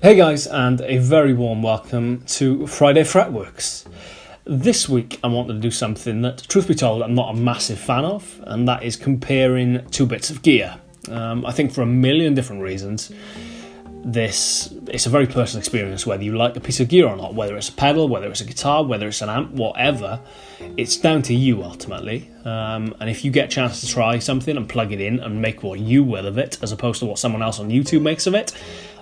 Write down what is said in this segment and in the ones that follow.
Hey guys, and a very warm welcome to Friday Fretworks. This week I wanted to do something that, truth be told, I'm not a massive fan of, and that is comparing two bits of gear. I think for a million different reasons, it's a very personal experience, whether you like a piece of gear or not, whether it's a pedal, whether it's a guitar, whether it's an amp, whatever. It's down to you ultimately, and if you get a chance to try something and plug it in and make what you will of it, as opposed to what someone else on YouTube makes of it,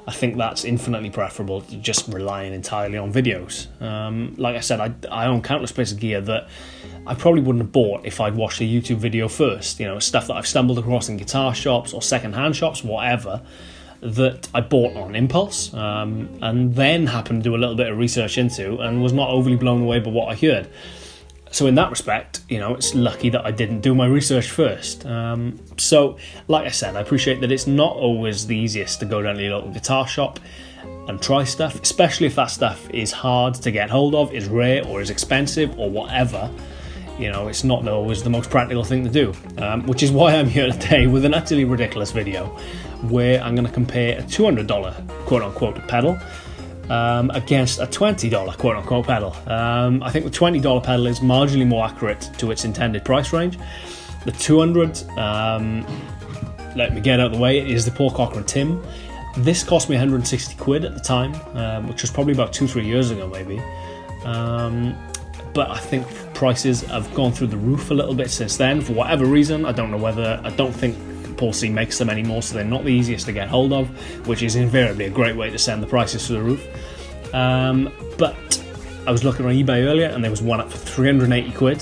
I think that's infinitely preferable to just relying entirely on videos. Like I said, I own countless pieces of gear that I probably wouldn't have bought if I'd watched a YouTube video first. You know, stuff that I've stumbled across in guitar shops or second-hand shops, whatever, that I bought on impulse, and then happened to do a little bit of research into and was not overly blown away by what I heard. So in that respect, you know, it's lucky that I didn't do my research first. So, like I said, I appreciate that it's not always the easiest to go down to your local guitar shop and try stuff, especially if that stuff is hard to get hold of, is rare or is expensive or whatever. You know, it's not always the most practical thing to do, which is why I'm here today with an utterly ridiculous video where I'm going to compare a $200 quote-unquote pedal against a $20 quote-unquote pedal. I think the $20 pedal is marginally more accurate to its intended price range. The $200, let me get out of the way, is the poor Cochrane Tim. This cost me 160 quid at the time, which was probably about 2-3 years ago maybe. But I think prices have gone through the roof a little bit since then for whatever reason. I don't think Paul C makes them anymore, so they're not the easiest to get hold of, which is invariably a great way to send the prices through the roof. But I was looking on eBay earlier and there was one up for 380 quid,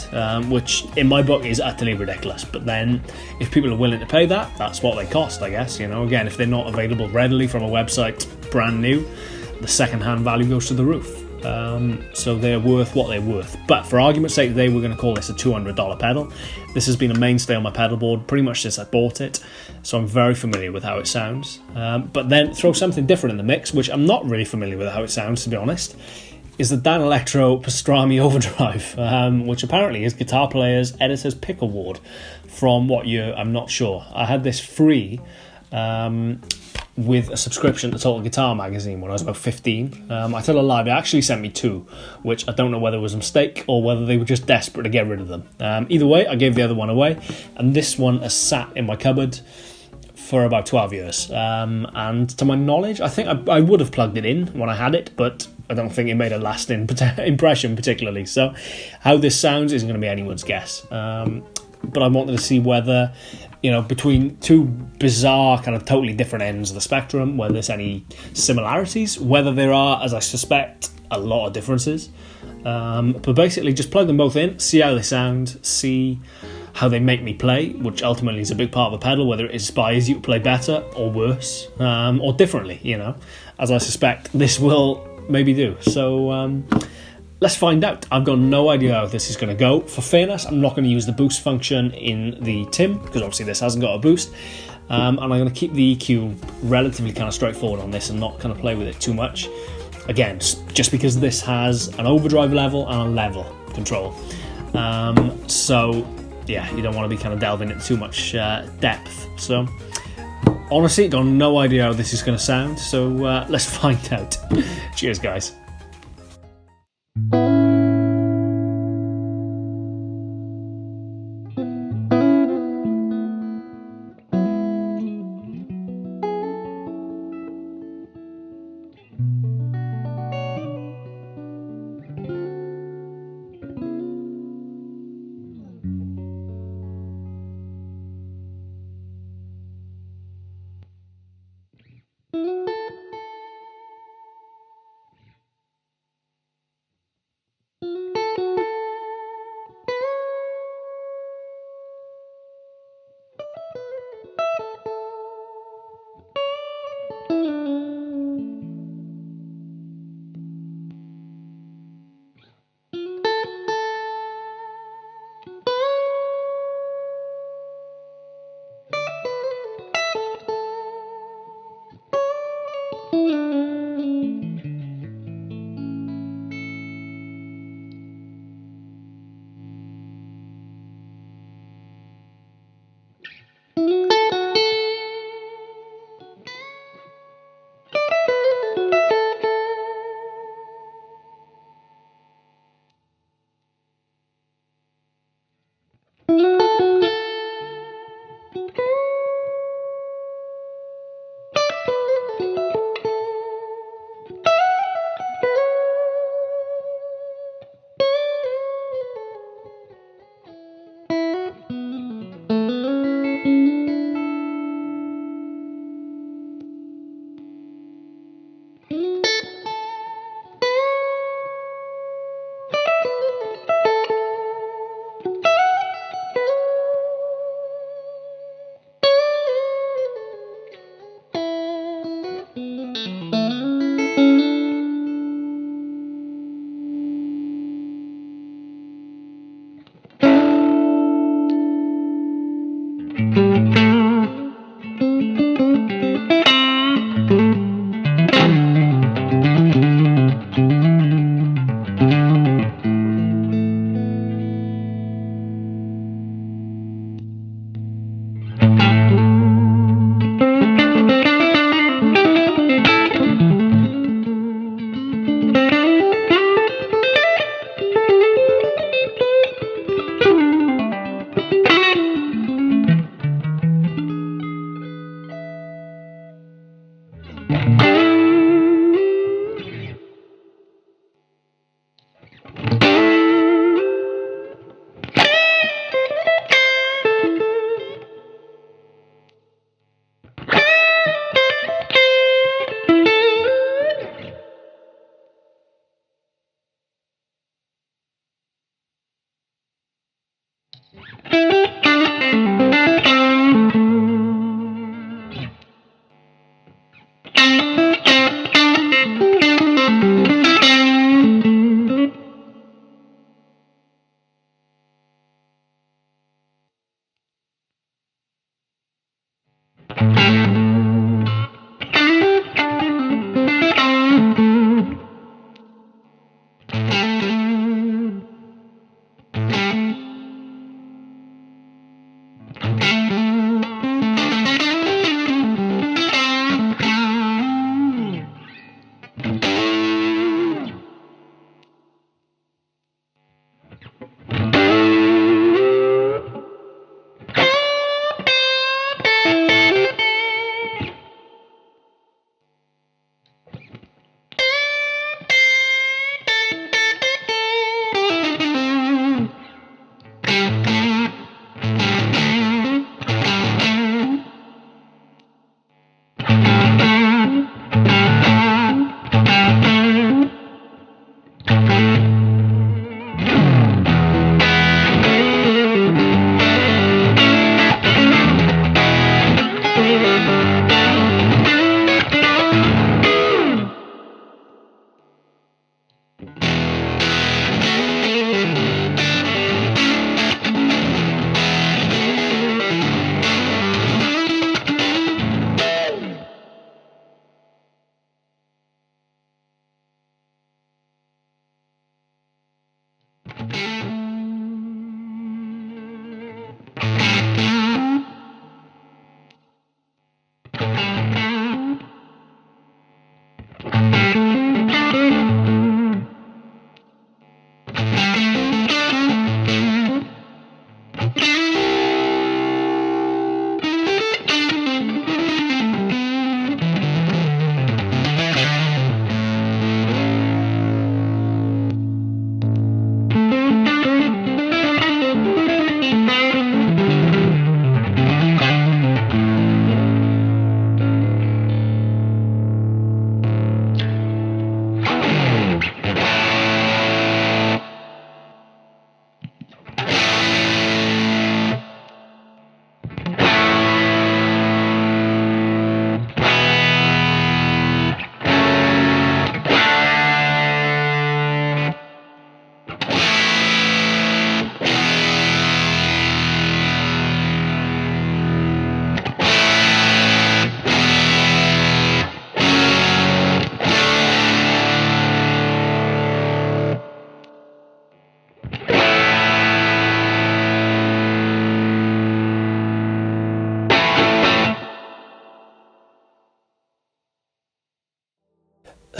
which in my book is utterly ridiculous. But then if people are willing to pay that, that's what they cost, I guess. You know, again, if they're not available readily from a website brand new, the second-hand value goes to the roof. So they're worth what they're worth. But for argument's sake today, we're going to call this a $200 pedal. This has been a mainstay on my pedal board pretty much since I bought it, so I'm very familiar with how it sounds. But then throw something different in the mix, which I'm not really familiar with how it sounds, to be honest, is the Danelectro Pastrami Overdrive, which apparently is Guitar Player's Editor's Pick Award. From what year, I'm not sure. I had this free with a subscription to Total Guitar magazine when I was about 15. I tell a lie, they actually sent me two, which I don't know whether it was a mistake or whether they were just desperate to get rid of them. Either way, I gave the other one away, and this one has sat in my cupboard for about 12 years. And to my knowledge, I think I would have plugged it in when I had it, but I don't think it made a lasting impression particularly. So how this sounds isn't going to be anyone's guess. But I wanted to see whether, you know, between two bizarre kind of totally different ends of the spectrum, whether there's any similarities, whether there are, as I suspect, a lot of differences. But basically just plug them both in, see how they sound, see how they make me play, which ultimately is a big part of the pedal, whether it inspires you to play better or worse, or differently, you know, as I suspect this will maybe do. So let's find out. I've got no idea how this is going to go. For fairness, I'm not going to use the boost function in the Tim, because obviously this hasn't got a boost. And I'm going to keep the EQ relatively kind of straightforward on this and not kind of play with it too much. Again, just because this has an overdrive level and a level control. So, yeah, you don't want to be kind of delving into too much depth. So, honestly, got no idea how this is going to sound. So, let's find out. Cheers, guys.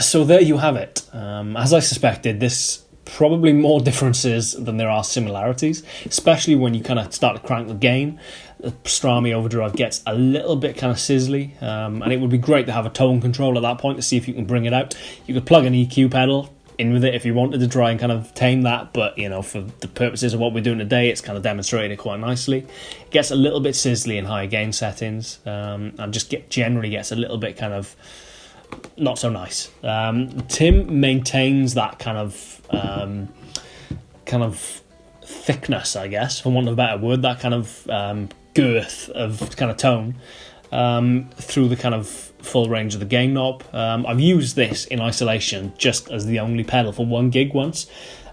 So there you have it. As I suspected, this probably more differences than there are similarities, especially when you kind of start to crank the gain. The Pastrami Overdrive gets a little bit kind of sizzly, and it would be great to have a tone control at that point to see if you can bring it out. You could plug an EQ pedal in with it if you wanted to try and kind of tame that, but you know, for the purposes of what we're doing today, it's kind of demonstrated it quite nicely. It gets a little bit sizzly in higher gain settings, and just generally gets a little bit kind of not so nice. Tim maintains that kind of thickness, I guess, for want of a better word, that kind of girth of kind of tone through the kind of full range of the gain knob. I've used this in isolation just as the only pedal for one gig once,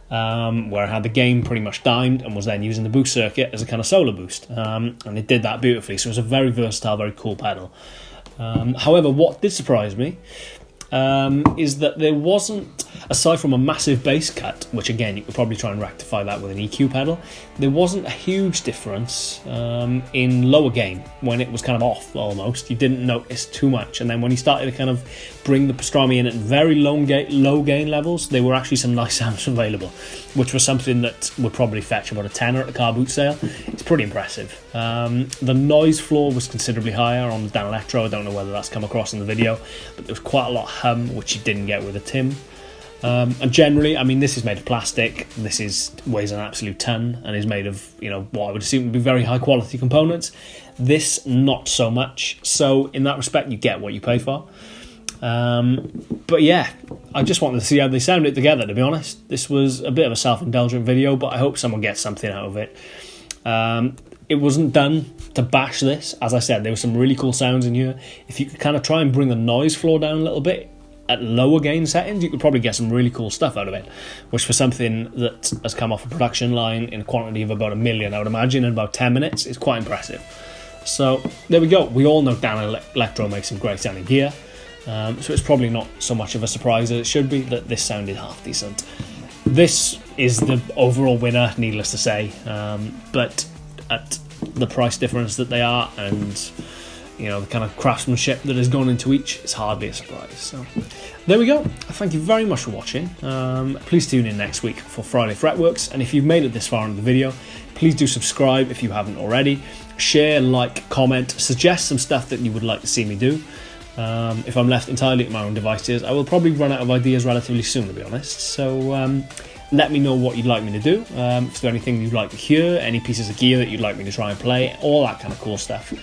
where I had the gain pretty much dimed and was then using the boost circuit as a kind of solo boost, and it did that beautifully. So it was a very versatile, very cool pedal. However, what did surprise me is that there wasn't, aside from a massive bass cut, which again you could probably try and rectify that with an EQ pedal, there wasn't a huge difference in lower gain when it was kind of off almost. You didn't notice too much, and then when he started to kind of bring the Pastrami in at very low gain levels, there were actually some nice sounds available, which was something that would probably fetch about a tenner at the car boot sale. It's pretty impressive. The noise floor was considerably higher on the Danelectro. I don't know whether that's come across in the video, but there was quite a lot of hum, which you didn't get with a Tim. And generally, I mean, this is made of plastic. This weighs an absolute ton and is made of, you know, what I would assume would be very high quality components. This, not so much. So in that respect, you get what you pay for. But yeah, I just wanted to see how they sounded together, to be honest. This was a bit of a self-indulgent video, but I hope someone gets something out of it. It wasn't done to bash this. As I said, there were some really cool sounds in here. If you could kind of try and bring the noise floor down a little bit at lower gain settings, you could probably get some really cool stuff out of it, which for something that has come off a production line in a quantity of about 1 million, I would imagine, in about 10 minutes, is quite impressive. So there we go. We all know Danelectro makes some great sounding gear, so it's probably not so much of a surprise as it should be that this sounded half decent. This is the overall winner, needless to say, but at the price difference that they are, and the kind of craftsmanship that has gone into each, it's hardly a surprise. So there we go. Thank you very much for watching. Please tune in next week for Friday Fretworks, and if you've made it this far into the video, please do subscribe if you haven't already. Share, like, comment, suggest some stuff that you would like to see me do. If I'm left entirely to my own devices, I will probably run out of ideas relatively soon, to be honest. So let me know what you'd like me to do. If there's anything you'd like to hear, any pieces of gear that you'd like me to try and play, all that kind of cool stuff.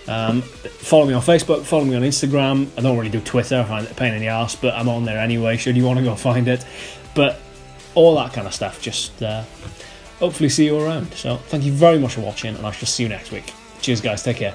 Follow me on Facebook, follow me on Instagram. I don't really do Twitter, I find it a pain in the arse, but I'm on there anyway, should you want to go find it. But all that kind of stuff, just hopefully see you around. So thank you very much for watching, and I shall see you next week. Cheers guys, take care.